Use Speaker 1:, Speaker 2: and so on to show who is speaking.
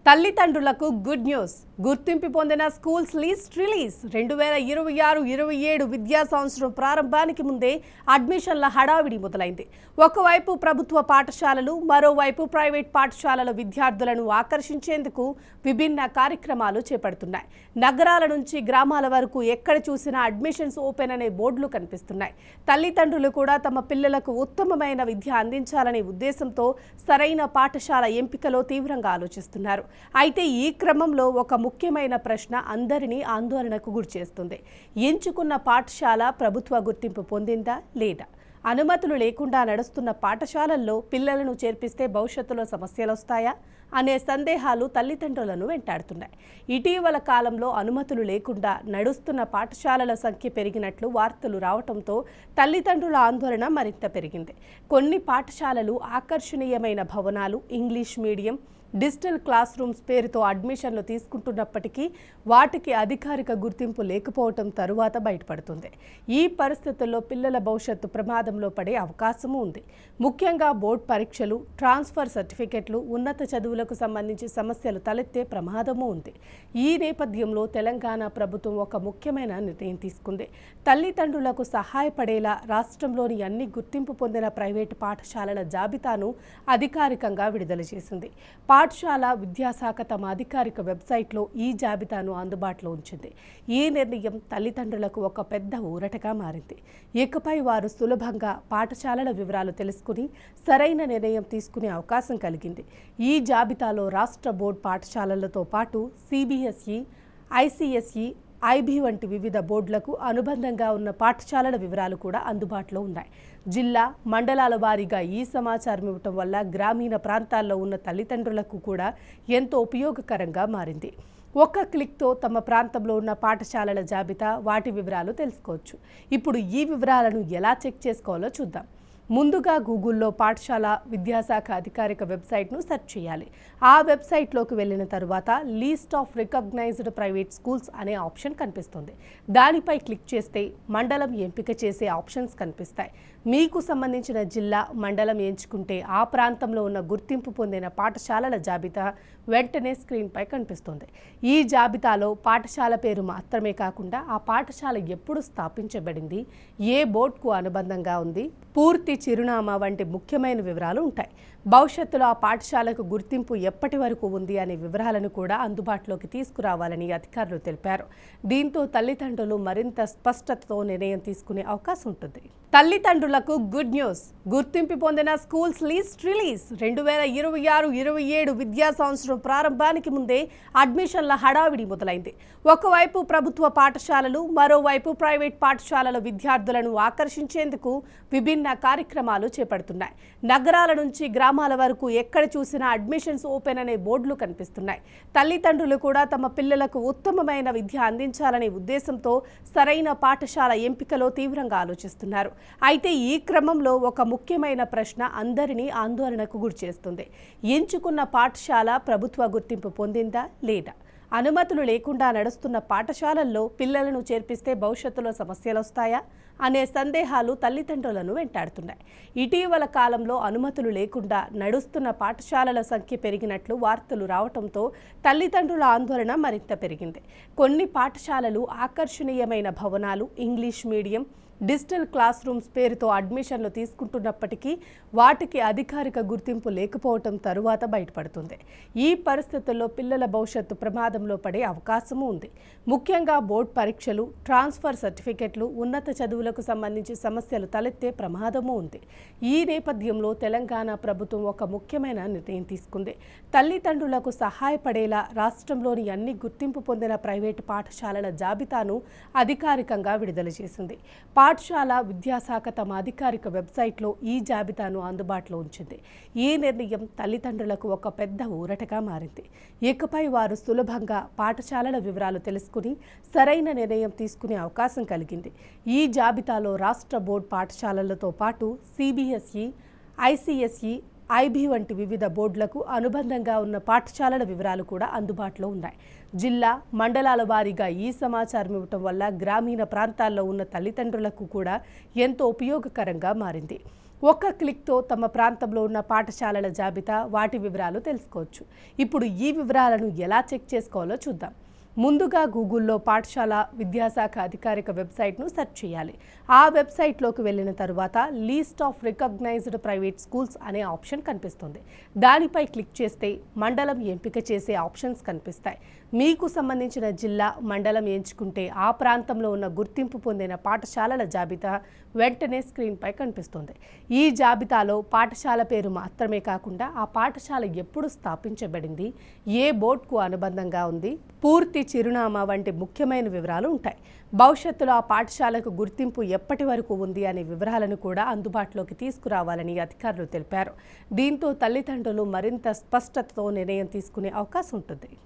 Speaker 1: తల్లిదండ్రులకు good news. గుర్తింపు పొందిన స్కూల్స్ లిస్ట్ రిలీజ్. 2026-27 విద్యా సంవత్సరం ప్రారంభానికి ముందే అడ్మిషన్ల హడావిడి మొదలైంది. ఒకవైపు ప్రభుత్వ పాఠశాలలు, మరోవైపు ప్రైవేట్ పాఠశాలల విద్యార్థులను ఆకర్షించేందుకు విభిన్న కార్యక్రమాలు చేపడుతున్నాయి. నగరాల నుంచి గ్రామాల వరకు ఎక్కడ చూసినా అడ్మిషన్స్ ఓపెన్ అనే బోర్డులు కనిపిస్తున్నాయి. తల్లిదండ్రులు కూడా తమ పిల్లలకు ఉత్తమమైన విద్య అందించాలనే ఉద్దేశంతో సరైన పాఠశాల ఎంపికలో తీవ్రంగా ఆలోచిస్తున్నారు. అయితే ఈ క్రమంలో ఒక ముఖ్యమైన ప్రశ్న అందరినీ ఆందోళనకు గురిచేస్తుంది. ఎంచుకున్న పాఠశాల ప్రభుత్వ గుర్తింపు పొందిందా లేదా? అనుమతులు లేకుండా నడుస్తున్న పాఠశాలల్లో పిల్లలను చేర్పిస్తే భవిష్యత్తులో సమస్యలు వస్తాయా అనే సందేహాలు తల్లిదండ్రులను వెంటాడుతున్నాయి. ఇటీవల కాలంలో అనుమతులు లేకుండా నడుస్తున్న పాఠశాలల సంఖ్య పెరిగినట్లు వార్తలు రావడంతో తల్లిదండ్రుల ఆందోళన మరింత పెరిగింది. కొన్ని పాఠశాలలు ఆకర్షణీయమైన భవనాలు, English medium, digital class rooms పేరుతో అడ్మిషన్లు తీసుకుంటున్నప్పటికీ వాటికి అధికారిక గుర్తింపు లేకపోవటం తరువాత బయటపడుతుంది. ఈ పరిస్థితుల్లో పిల్లల భవిష్యత్తు ప్రమాదంలో పడే అవకాశము ఉంది. ముఖ్యంగా బోర్డు పరీక్షలు, ట్రాన్స్ఫర్ సర్టిఫికెట్లు, ఉన్నత చదువులకు సంబంధించి సమస్యలు తలెత్తే ప్రమాదము ఉంది. ఈ నేపథ్యంలో తెలంగాణ ప్రభుత్వం ఒక ముఖ్యమైన నిర్ణయం తీసుకుంది. తల్లిదండ్రులకు సహాయపడేలా రాష్ట్రంలోని అన్ని గుర్తింపు పొందిన ప్రైవేటు పాఠశాలల జాబితాను అధికారికంగా విడుదల చేసింది. పాఠశాల విద్యాశాఖ తమ అధికారిక వెబ్సైట్లో ఈ జాబితాను అందుబాటులో ఉంచింది. ఈ నిర్ణయం తల్లిదండ్రులకు ఒక పెద్ద ఊరటగా మారింది. ఇకపై వారు సులభంగా పాఠశాలల వివరాలు తెలుసుకుని సరైన నిర్ణయం తీసుకునే అవకాశం కలిగింది. ఈ జాబితాలో రాష్ట్ర బోర్డు పాఠశాలలతో పాటు సిబిఎస్ఈ, ఐసిఎస్ఈ, ఐబీ వంటి వివిధ బోర్డులకు అనుబంధంగా ఉన్న పాఠశాలల వివరాలు కూడా అందుబాటులో ఉన్నాయి. జిల్లా, మండలాల వారీగా ఈ సమాచారం ఇవ్వటం వల్ల గ్రామీణ ప్రాంతాల్లో ఉన్న తల్లిదండ్రులకు కూడా ఎంతో ఉపయోగకరంగా మారింది. ఒక్క క్లిక్తో తమ ప్రాంతంలో ఉన్న పాఠశాలల జాబితా, వాటి వివరాలు తెలుసుకోవచ్చు. ఇప్పుడు ఈ వివరాలను ఎలా చెక్ చేసుకోవాలో చూద్దాం. ముందుగా గూగుల్లో పాఠశాల విద్యాశాఖ అధికారిక వెబ్సైట్ను సెర్చ్ చేయాలి. ఆ వెబ్సైట్లోకి వెళ్ళిన తరువాత list of recognised private schools అనే ఆప్షన్ కనిపిస్తుంది. దానిపై క్లిక్ చేస్తే మండలం ఎంపిక చేసే ఆప్షన్స్ కనిపిస్తాయి. మీకు సంబంధించిన జిల్లా, మండలం ఎంచుకుంటే ఆ ప్రాంతంలో ఉన్న గుర్తింపు పొందిన పాఠశాలల జాబితా వెంటనే స్క్రీన్పై కనిపిస్తుంది. ఈ జాబితాలో పాఠశాల పేరు మాత్రమే కాకుండా ఆ పాఠశాల ఎప్పుడు స్థాపించబడింది, ఏ బోర్డుకు అనుబంధంగా ఉంది, పూర్తి చిరునామా వంటి ముఖ్యమైన వివరాలు ఉంటాయి. భవిష్యత్తులో ఆ పాఠశాలకు గుర్తింపు ఎప్పటి వరకు ఉంది అనే వివరాలను కూడా అందుబాటులోకి తీసుకురావాలని అధికారులు తెలిపారు. దీంతో తల్లిదండ్రులు మరింత స్పష్టతతో నిర్ణయం తీసుకునే అవకాశం ఉంటుంది. తల్లిదండ్రులకు గుడ్ న్యూస్. గుర్తింపు పొందిన స్కూల్స్ లిస్ట్ రిలీజ్. 2026-27 విద్యా సంవత్సరం ప్రారంభానికి ముందే అడ్మిషన్ల హడావిడి మొదలైంది. ఒకవైపు ప్రభుత్వ పాఠశాలలు, మరోవైపు ప్రైవేట్ పాఠశాలల విద్యార్థులను ఆకర్షించేందుకు విభిన్న కార్యక్రమాలు చేపడుతున్నాయి. నగరాల నుంచి గ్రామాల వరకు ఎక్కడ చూసినా అడ్మిషన్స్ ఓపెన్ అనే బోర్డులు కనిపిస్తున్నాయి. తల్లిదండ్రులు కూడా తమ పిల్లలకు ఉత్తమమైన విద్య అందించాలనే ఉద్దేశంతో సరైన పాఠశాల ఎంపికలో తీవ్రంగా ఆలోచిస్తున్నారు. అయితే ఈ క్రమంలో ఒక ముఖ్యమైన ప్రశ్న అందరినీ ఆందోళనకు గురిచేస్తుంది. ఎంచుకున్న పాఠశాల ప్రభుత్వ గుర్తింపు పొందిందా లేదా? అనుమతులు లేకుండా నడుస్తున్న పాఠశాలల్లో పిల్లలను చేర్పిస్తే భవిష్యత్తులో సమస్యలు వస్తాయా అనే సందేహాలు తల్లిదండ్రులను వెంటాడుతున్నాయి. ఇటీవల కాలంలో అనుమతులు లేకుండా నడుస్తున్న పాఠశాలల సంఖ్య పెరిగినట్లు వార్తలు రావడంతో తల్లిదండ్రుల ఆందోళన మరింత పెరిగింది. కొన్ని పాఠశాలలు ఆకర్షణీయమైన భవనాలు, English medium, digital class rooms పేరుతో అడ్మిషన్లు తీసుకుంటున్నప్పటికీ వాటికి అధికారిక గుర్తింపు లేకపోవటం తరువాత బయటపడుతుంది. ఈ పరిస్థితుల్లో పిల్లల భవిష్యత్తు ప్రమాదంలో పడే అవకాశము ఉంది. ముఖ్యంగా బోర్డు పరీక్షలు, ట్రాన్స్ఫర్ సర్టిఫికెట్లు, ఉన్నత చదువులకు సంబంధించి సమస్యలు తలెత్తే ప్రమాదము ఉంది. ఈ నేపథ్యంలో తెలంగాణ ప్రభుత్వం ఒక ముఖ్యమైన నిర్ణయం తీసుకుంది. తల్లిదండ్రులకు సహాయపడేలా రాష్ట్రంలోని అన్ని గుర్తింపు పొందిన ప్రైవేటు పాఠశాలల జాబితాను అధికారికంగా విడుదల చేసింది. పాఠశాల విద్యాశాఖ తమ అధికారిక వెబ్సైట్లో ఈ జాబితాను అందుబాటులో ఉంచింది. ఈ నిర్ణయం తల్లిదండ్రులకు ఒక పెద్ద ఊరటగా మారింది. ఇకపై వారు సులభంగా పాఠశాలల వివరాలు తెలుసుకుని సరైన నిర్ణయం తీసుకునే అవకాశం కలిగింది. ఈ జాబితాలో రాష్ట్ర బోర్డు పాఠశాలలతో పాటు సిబిఎస్ఈ, ఐసిఎస్ఈ, ఐబీ వంటి వివిధ బోర్డులకు అనుబంధంగా ఉన్న పాఠశాలల వివరాలు కూడా అందుబాటులో ఉన్నాయి. జిల్లా, మండలాల వారీగా ఈ సమాచారం ఇవ్వటం వల్ల గ్రామీణ ప్రాంతాల్లో ఉన్న తల్లిదండ్రులకు కూడా ఎంతో ఉపయోగకరంగా మారింది. ఒక్క క్లిక్తో తమ ప్రాంతంలో ఉన్న పాఠశాలల జాబితా, వాటి వివరాలు తెలుసుకోవచ్చు. ఇప్పుడు ఈ వివరాలను ఎలా చెక్ చేసుకోవాలో చూద్దాం. ముందుగా గూగుల్లో పాఠశాల విద్యాశాఖ అధికారిక వెబ్సైట్ను సెర్చ్ చేయాలి. ఆ వెబ్సైట్లోకి వెళ్ళిన తరువాత list of recognised private schools అనే ఆప్షన్ కనిపిస్తుంది. దానిపై క్లిక్ చేస్తే మండలం ఎంపిక చేసే ఆప్షన్స్ కనిపిస్తాయి. మీకు సంబంధించిన జిల్లా, మండలం ఎంచుకుంటే ఆ ప్రాంతంలో ఉన్న గుర్తింపు పొందిన పాఠశాలల జాబితా వెంటనే స్క్రీన్పై కనిపిస్తుంది. ఈ జాబితాలో పాఠశాల పేరు మాత్రమే కాకుండా ఆ పాఠశాల ఎప్పుడు స్థాపించబడింది, ఏ బోర్డుకు అనుబంధంగా ఉంది, పూర్తి చిరునామా వంటి ముఖ్యమైన వివరాలు ఉంటాయి. భవిష్యత్తులో ఆ పాఠశాలకు గుర్తింపు ఎప్పటి వరకు ఉంది అనే వివరాలను కూడా అందుబాటులోకి తీసుకురావాలని అధికారులు తెలిపారు. దీంతో తల్లిదండ్రులు మరింత స్పష్టతతో నిర్ణయం తీసుకునే అవకాశం ఉంటుంది.